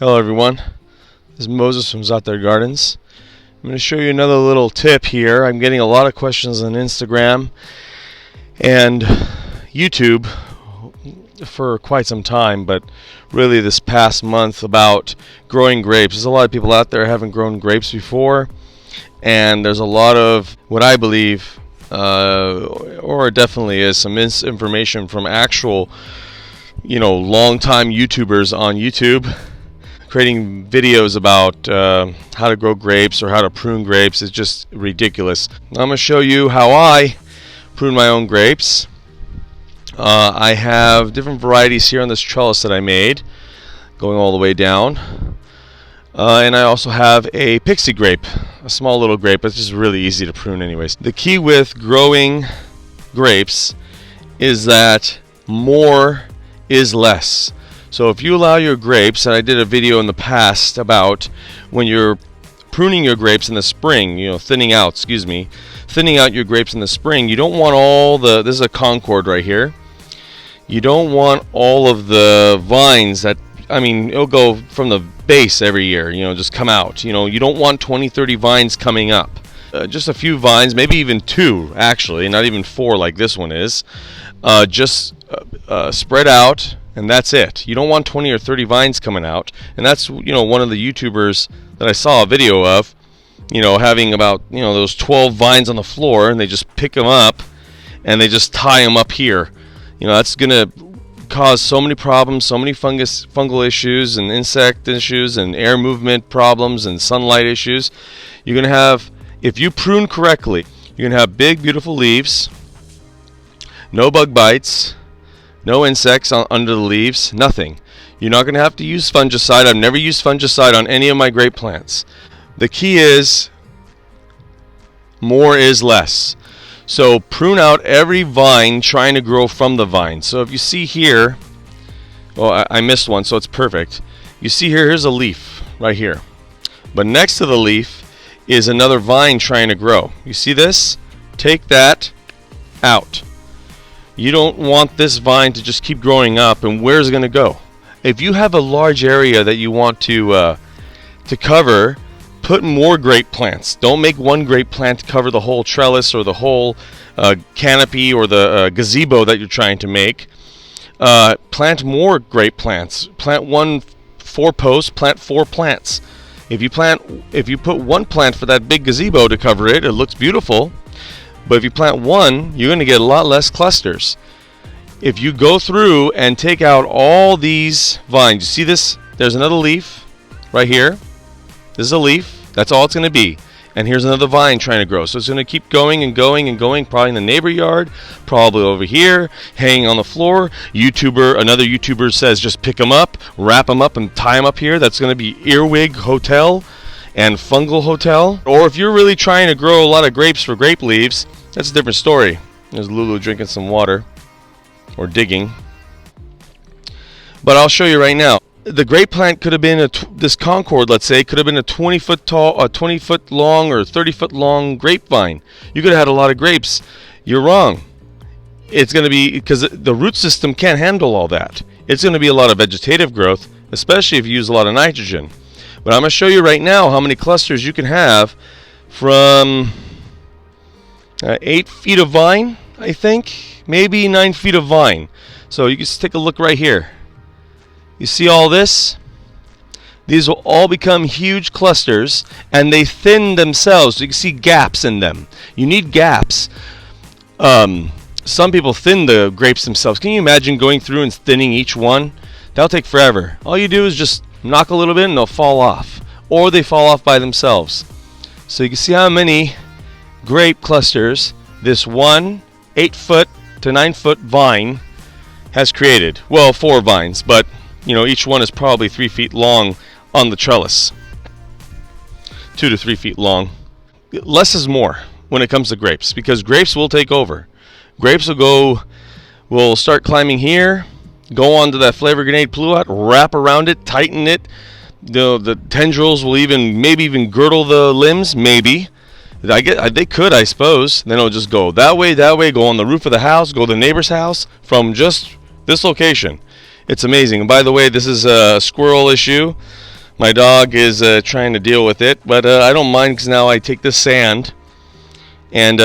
Hello everyone, this is Moses from ZAATAR Gardens. I'm going to show you another little tip here. I'm getting a lot of questions on Instagram and YouTube for quite some time, but really this past month about growing grapes. There's a lot of people out there who haven't grown grapes before, and there's a lot of what I believe, or it definitely is, some misinformation from actual, long-time YouTubers on YouTube, creating videos about how to grow grapes or how to prune grapes. Is just ridiculous. I'm going to show you how I prune my own grapes. I have different varieties here on this trellis that I made, going all the way down. And I also have a pixie grape, a small little grape. It's just really easy to prune anyways. The key with growing grapes is that more is less. So if you allow your grapes, and I did a video in the past about when you're pruning your grapes in the spring, thinning out your grapes in the spring, you don't want all the, this is a Concord right here, you don't want all of the vines that, it'll go from the base every year, just come out. You don't want 20-30 vines coming up. Just a few vines, maybe even 2 actually, not even 4 like this one is, just spread out. And that's it. You don't want 20 or 30 vines coming out. And that's, one of the YouTubers that I saw a video of, having about, those 12 vines on the floor, and they just pick them up and they just tie them up here. That's going to cause so many problems, so many fungal issues and insect issues and air movement problems and sunlight issues. You're going to have, if you prune correctly, you're going to have big, beautiful leaves, no bug bites, no insects under the leaves, nothing. You're not going to have to use fungicide. I've never used fungicide on any of my grape plants. The key is more is less. So prune out every vine trying to grow from the vine. So if you see here, I missed one, so it's perfect. You see here, here's a leaf right here. But next to the leaf is another vine trying to grow. You see this? Take that out. You don't want this vine to just keep growing up, and where's it going to go? If you have a large area that you want to cover, put more grape plants. Don't make one grape plant cover the whole trellis or the whole canopy or the gazebo that you're trying to make. Plant more grape plants. Plant 4 posts, plant 4 plants. If you put 1 plant for that big gazebo to cover it, it looks beautiful. But if you plant 1, you're going to get a lot less clusters. If you go through and take out all these vines, you see this? There's another leaf right here. This is a leaf. That's all it's going to be. And here's another vine trying to grow. So it's going to keep going and going and going, probably in the neighbor yard, probably over here, hanging on the floor. Another YouTuber says just pick them up, wrap them up, and tie them up here. That's going to be earwig hotel and fungal hotel. Or if you're really trying to grow a lot of grapes for grape leaves, that's a different story. There's Lulu drinking some water or digging. But I'll show you right now. The grape plant could have been this Concord, let's say, could have been a 20-foot tall, 20-foot long, or 30-foot long grapevine. You could have had a lot of grapes. You're wrong. It's going to be, because the root system can't handle all that. It's going to be a lot of vegetative growth, especially if you use a lot of nitrogen. But I'm going to show you right now how many clusters you can have from 8 feet of vine, I think, maybe 9 feet of vine. So you can just take a look right here. You see all this? These will all become huge clusters, and they thin themselves. So you can see gaps in them. You need gaps. Some people thin the grapes themselves. Can you imagine going through and thinning each one? That'll take forever. All you do is just knock a little bit and they'll fall off, or they fall off by themselves. So you can see how many grape clusters this 8-foot to 9-foot vine has created. Well, 4 vines, but each one is probably 3 feet long on the trellis. 2 to 3 feet long. Less is more when it comes to grapes, because grapes will take over. Grapes will start climbing here, go onto that flavor grenade pluot, wrap around it, tighten it. The tendrils will maybe even girdle the limbs, maybe. They could, I suppose. Then it'll just go that way, go on the roof of the house, go to the neighbor's house from just this location. It's amazing. And by the way, this is a squirrel issue. My dog is trying to deal with it, but I don't mind because now I take this sand and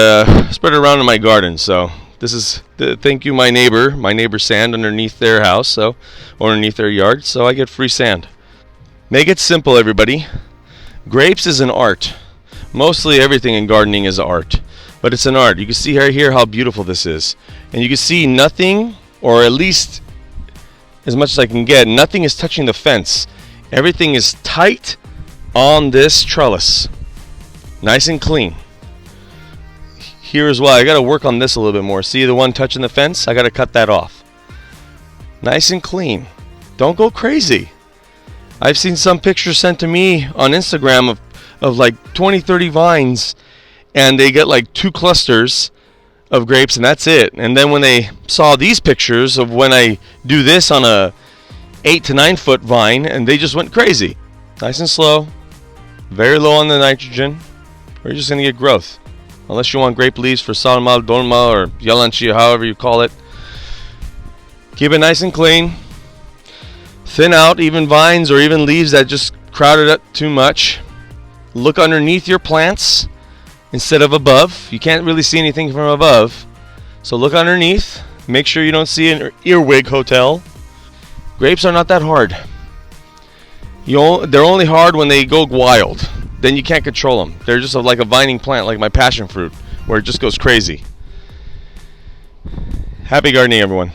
spread it around in my garden. So this is thank you my neighbor's sand underneath their house, or underneath their yard, so I get free sand. Make it simple, everybody. Grapes is an art. Mostly everything in gardening is art, but it's an art. You can see right here how beautiful this is, and you can see nothing, or at least as much as I can get, nothing is touching the fence. Everything is tight on this trellis, nice and clean. Here as well, I got to work on this a little bit more. See the one touching the fence? I got to cut that off. Nice and clean. Don't go crazy. I've seen some pictures sent to me on Instagram of like 20-30 vines, and they get like 2 clusters of grapes, and that's it. And then when they saw these pictures of when I do this on a 8 to 9 foot vine, and they just went crazy. Nice and slow, very low on the nitrogen, or you're just going to get growth. Unless you want grape leaves for salma, dolma, or yalanchi, however you call it. Keep it nice and clean. Thin out even vines or even leaves that just crowded up too much. Look underneath your plants instead of above. You can't really see anything from above, so look underneath. Make sure you don't see an earwig hotel. Grapes are not that hard. They're only hard when they go wild. Then you can't control them. They're just like a vining plant, like my passion fruit, where it just goes crazy. Happy gardening, everyone.